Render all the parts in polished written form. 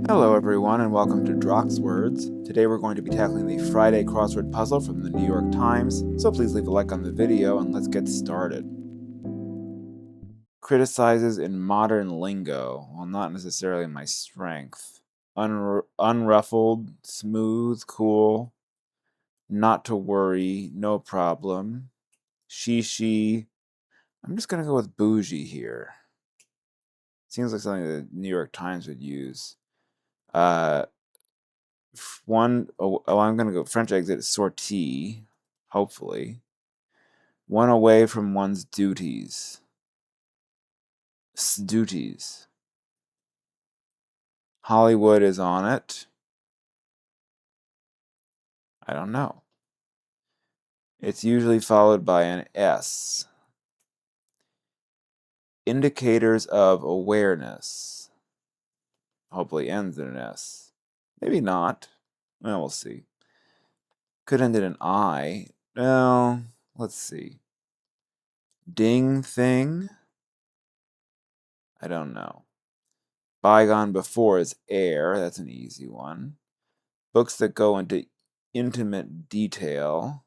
Hello everyone and welcome to Crosswords. Today we're going to be tackling the Friday crossword puzzle from the New York Times, so please leave a like on the video and let's get started. Criticizes in modern lingo, well, not necessarily my strength. Unruffled, smooth, cool, not to worry, no problem. She. I'm just gonna go with bougie here. Seems like something the New York Times would use. I'm gonna go French exit sortie, hopefully. One away from one's duties. Duties. Hollywood is on it. I don't know. It's usually followed by an S. Indicators of awareness. Hopefully ends in an S. Maybe not. Well, we'll see. Could end in an I. Well, let's see. Ding thing. I don't know. Bygone before is air. That's an easy one. Books that go into intimate detail.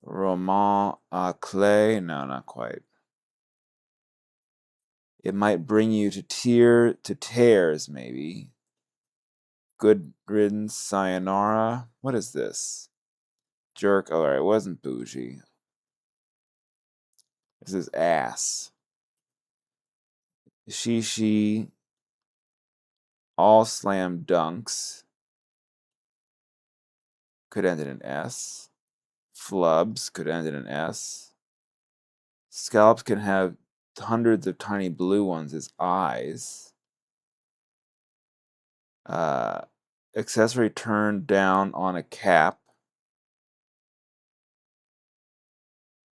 Roman à clé. No, not quite. It might bring you to tears, maybe. Good riddance, sayonara. What is this? Jerk. All right, it wasn't bougie. This is ass. She. All slam dunks. Could end in an S. Flubs could end in an S. Scallops can have hundreds of tiny blue ones as eyes. Accessory turned down on a cap.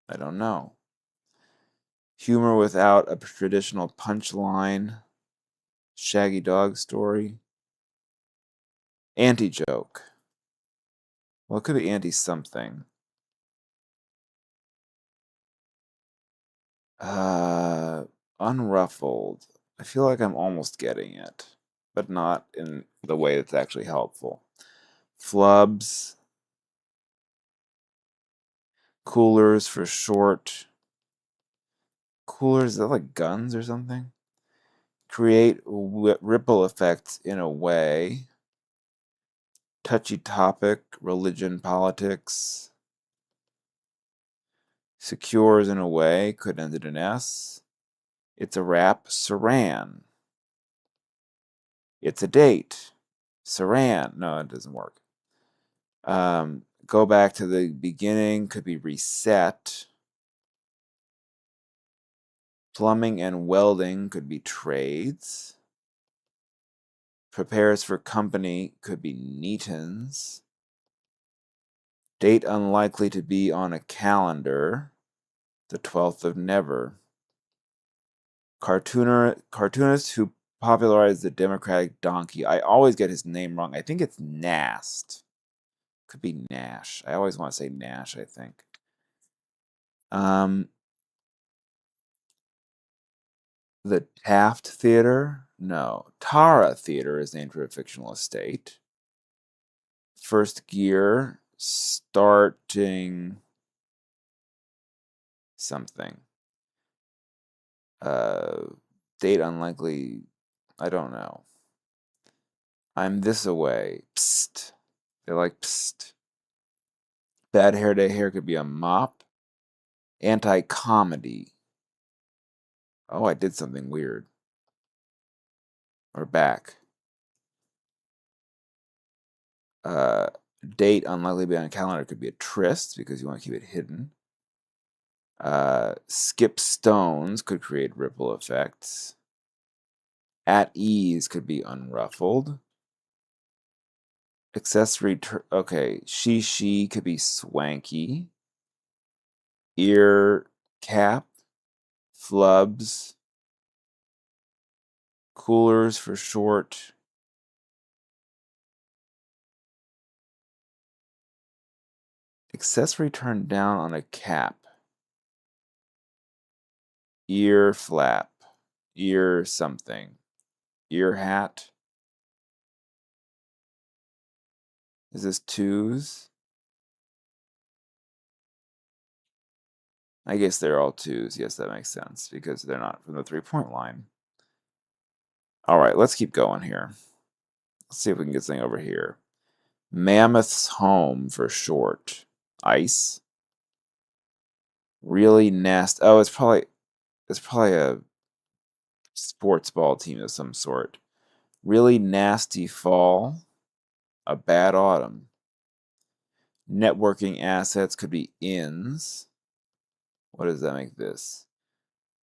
I don't know. Humor without a traditional punchline. Shaggy dog story. Anti-joke. Well, it could be anti-something. Unruffled. I feel like I'm almost getting it, but not in the way that's actually helpful. Flubs. Coolers for short. Coolers, is that like guns or something? Create ripple effects in a way. Touchy topic, religion, politics. Secures in a way, could end in an S. It's a wrap, saran. It's a date, saran. No, it doesn't work. Go back to the beginning, could be reset. Plumbing and welding could be trades. Prepares for company could be Neatons. Date unlikely to be on a calendar. The 12th of never. Cartoonist who popularized the Democratic donkey. I always get his name wrong. I think it's Nast. Could be Nash. I always want to say Nash, I think. The Taft Theater? No. Tara Theater is named for a fictional estate. First gear, starting something. Date unlikely, I don't know. I'm this away. Psst. They like psst. Bad hair day hair could be a mop. Anti-comedy. Oh, I did something weird. Or back. Date unlikely to be on a calendar could be a tryst because you want to keep it hidden. Skip stones could create ripple effects. At ease could be unruffled. Accessory, okay, she could be swanky. Ear cap, flubs, coolers for short. Accessory turned down on a cap. Ear flap, ear something. Ear hat. Is this twos? I guess they're all twos. Yes, that makes sense because they're not from the 3-point line. All right, let's keep going here. Let's see if we can get something over here. Mammoth's home for short. Ice. Really nasty. Oh, it's probably a sports ball team of some sort. Really nasty fall. A bad autumn. Networking assets could be ins. What does that make this?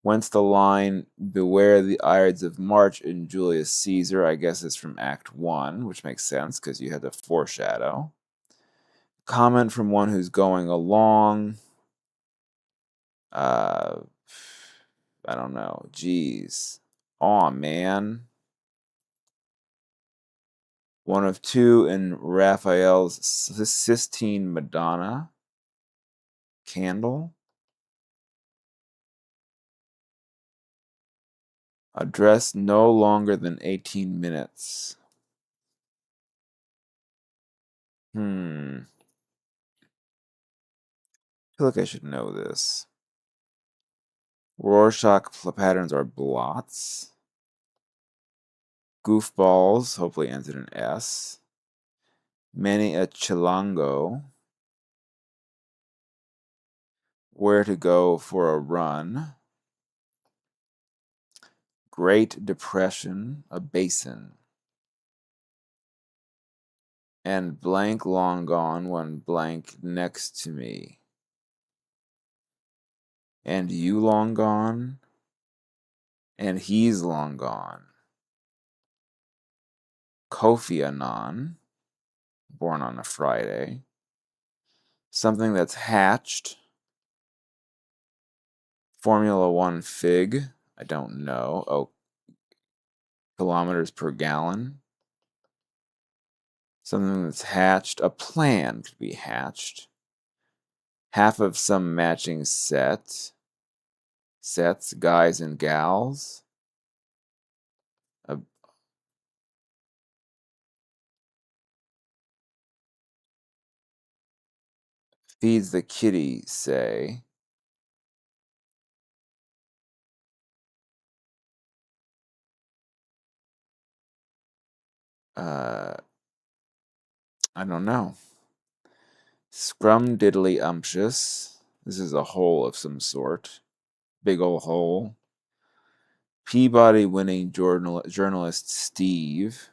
Whence the line, beware the Ides of March in Julius Caesar, I guess is from Act 1, which makes sense because you had the foreshadow. Comment from one who's going along. I don't know. Geez. Aw, man. One of two in Raphael's Sistine Madonna. Candle. A dress no longer than 18 minutes. I feel like I should know this. Rorschach patterns are blots. Goofballs, hopefully ends in an S. Many a chilango. Where to go for a run. Great Depression, a basin. And blank long gone when blank next to me. And you long gone. And he's long gone. Kofi Annan, born on a Friday. Something that's hatched. Formula One fig, I don't know. Oh, kilometers per gallon. Something that's hatched. A plan could be hatched. Half of some matching sets, guys and gals. Feeds the kitty, say. I don't know. Scrumdiddlyumptious. This is a hole of some sort. Big ol' hole. Peabody winning journalist Steve.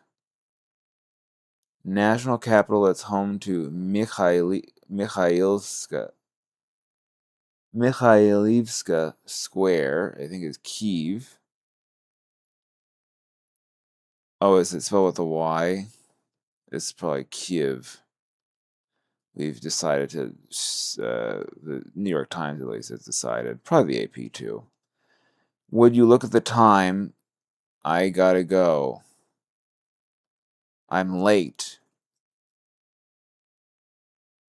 National capital that's home to Mikhailivska Square, I think is Kiev. Oh, is it spelled with a Y? It's probably Kiev. We've decided to, the New York Times at least has decided, probably the AP too. Would you look at the time? I gotta go. I'm late.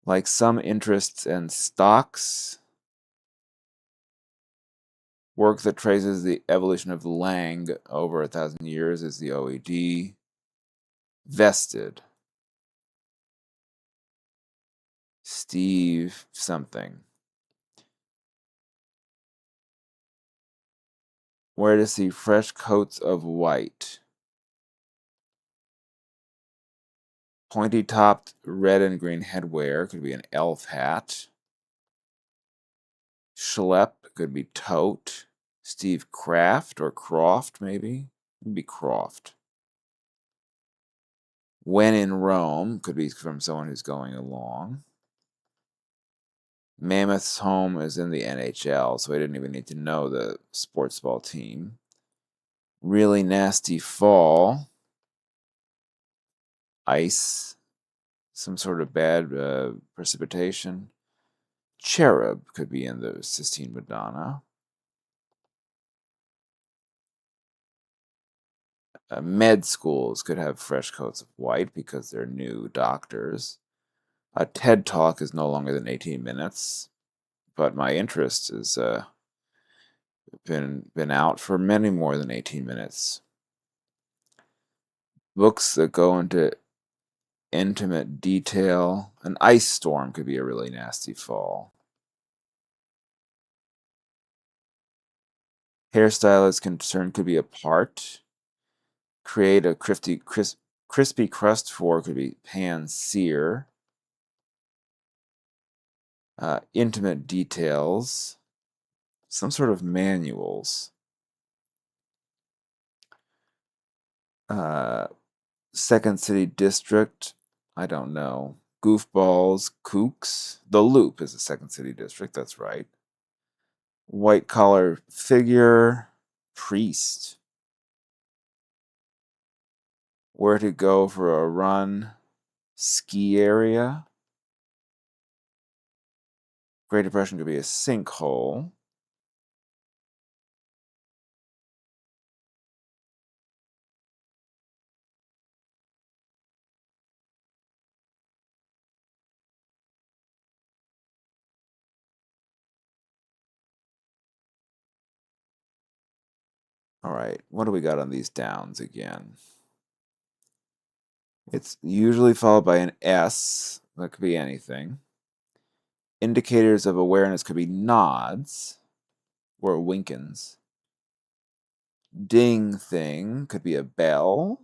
Like some interests and stocks. Work that traces the evolution of Lang over 1,000 years is the OED. Vested. Steve something. Where to see fresh coats of white. Pointy-topped red and green headwear could be an elf hat. Schlepp could be tote. Steve Kraft or Croft, maybe? Maybe Croft. When in Rome could be from someone who's going along. Mammoth's home is in the NHL, so I didn't even need to know the sports ball team. Really nasty fall. Ice. Some sort of bad precipitation. Cherub could be in the Sistine Madonna. Med schools could have fresh coats of white because they're new doctors. A TED Talk is no longer than 18 minutes, but my interest has been out for many more than 18 minutes. Books that go into Intimate detail. An ice storm could be a really nasty fall. Hairstyle is concerned could be a part. Create a crispy crust for could be pan sear. Intimate details. Some sort of manuals. Second City District. I don't know. Goofballs, kooks. The Loop is the Second City District, that's right. White collar figure, priest. Where to go for a run, ski area. Great Depression could be a sinkhole. All right, what do we got on these downs again? It's usually followed by an S. That could be anything. Indicators of awareness could be nods or winkins. Ding thing could be a bell.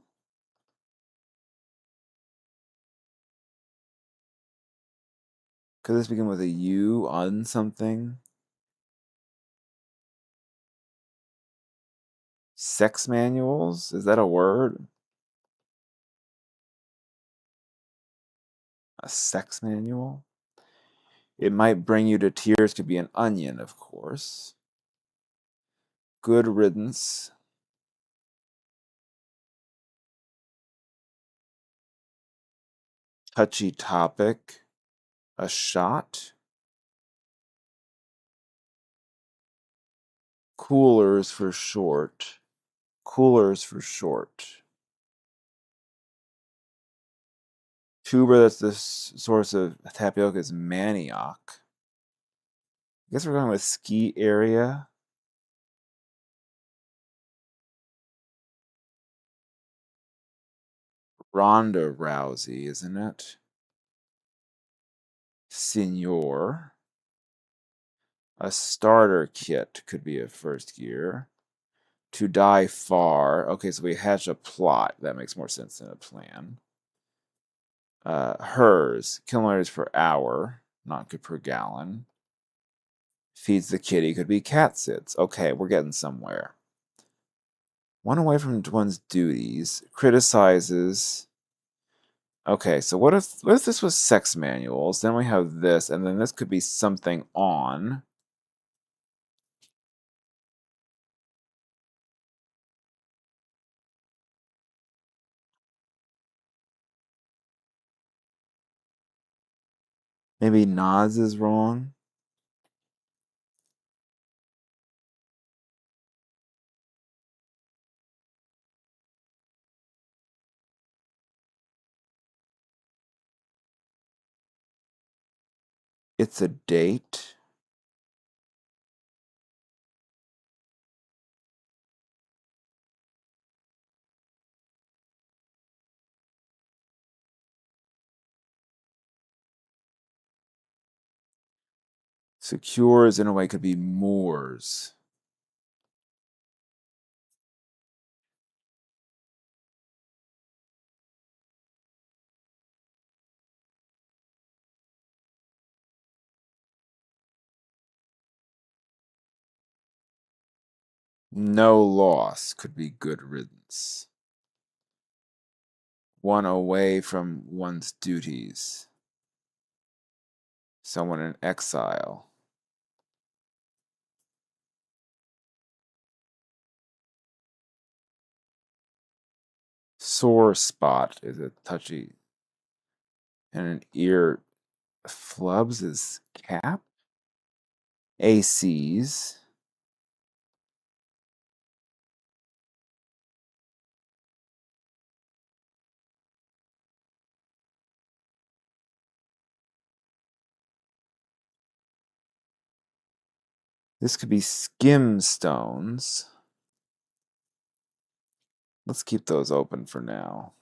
Could this begin with a U on something? Sex manuals? Is that a word? A sex manual? It might bring you to tears could be an onion, of course. Good riddance. Touchy topic. A shot. Coolers for short. Coolers for short. Tuber, that's the source of tapioca, is manioc. I guess we're going with ski area. Ronda Rousey, isn't it? Senor. A starter kit could be a first gear. To die far. Okay, so we hatch a plot. That makes more sense than a plan. Hers. Kilometers per hour. Not good per gallon. Feeds the kitty could be cat sits. Okay, we're getting somewhere. One away from one's duties. Criticizes. Okay, so what if this was sex manuals? Then we have this, and then this could be something on. Maybe Nas is wrong. It's a date. Secures in a way could be Moors. No loss could be good riddance. One away from one's duties. Someone in exile. Sore spot is a touchy. And an ear flubs is cap. ACs. This could be skim stones. Let's keep those open for now.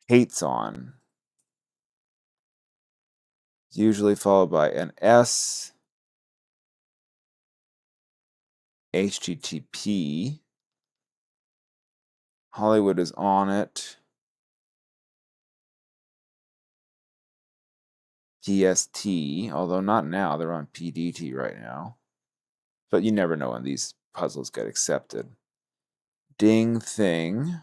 hates on. It's usually followed by an S. HTTP. Hollywood is on it. DST, although not now. They're on PDT right now. But you never know when these puzzles get accepted. Ding thing.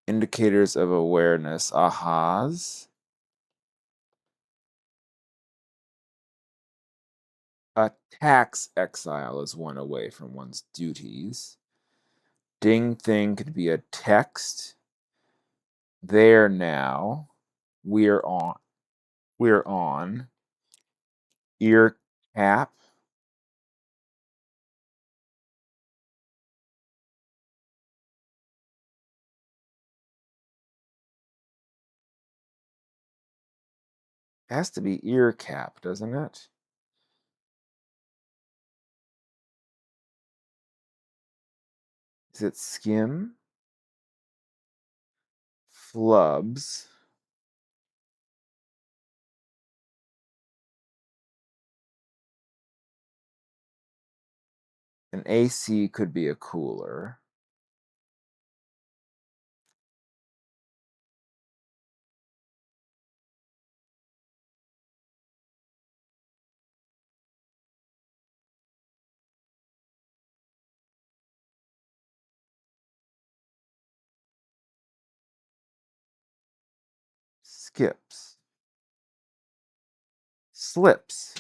Indicators of awareness. Ahas. A tax exile is one away from one's duties. Ding thing could be a text. There now. We're on. We're on. Ear cap. It has to be ear cap, doesn't it? Is it skim? Flubs. An AC could be a cooler. Skips. Slips.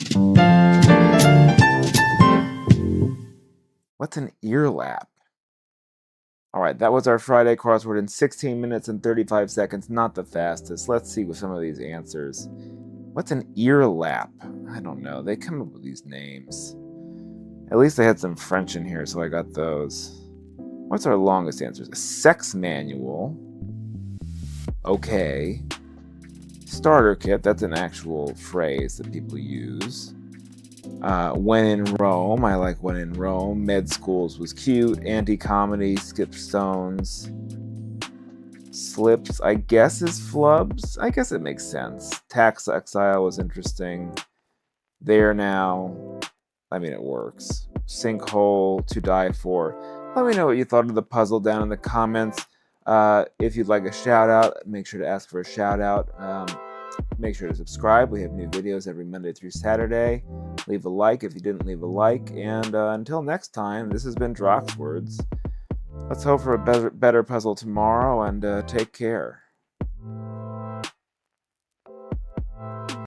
What's an earlap? All right, that was our Friday crossword in 16 minutes and 35 seconds. Not the fastest. Let's see with some of these answers. What's an earlap? I don't know. They come up with these names. At least they had some French in here, so I got those. What's our longest answers? A sex manual. Okay. Starter kit. That's an actual phrase that people use. When in Rome. I like When in Rome. Med schools was cute. Anti-comedy. Skip stones. Slips, I guess, is flubs. I guess it makes sense. Tax exile was interesting. There now. I mean, it works. Sinkhole, to die for. Let me know what you thought of the puzzle down in the comments. If you'd like a shout out, make sure to ask for a shout out. Make sure to subscribe. We have new videos every Monday through Saturday. Leave a like if you didn't leave a like. And until next time, this has been Droxwords. Let's hope for a better puzzle tomorrow, and take care.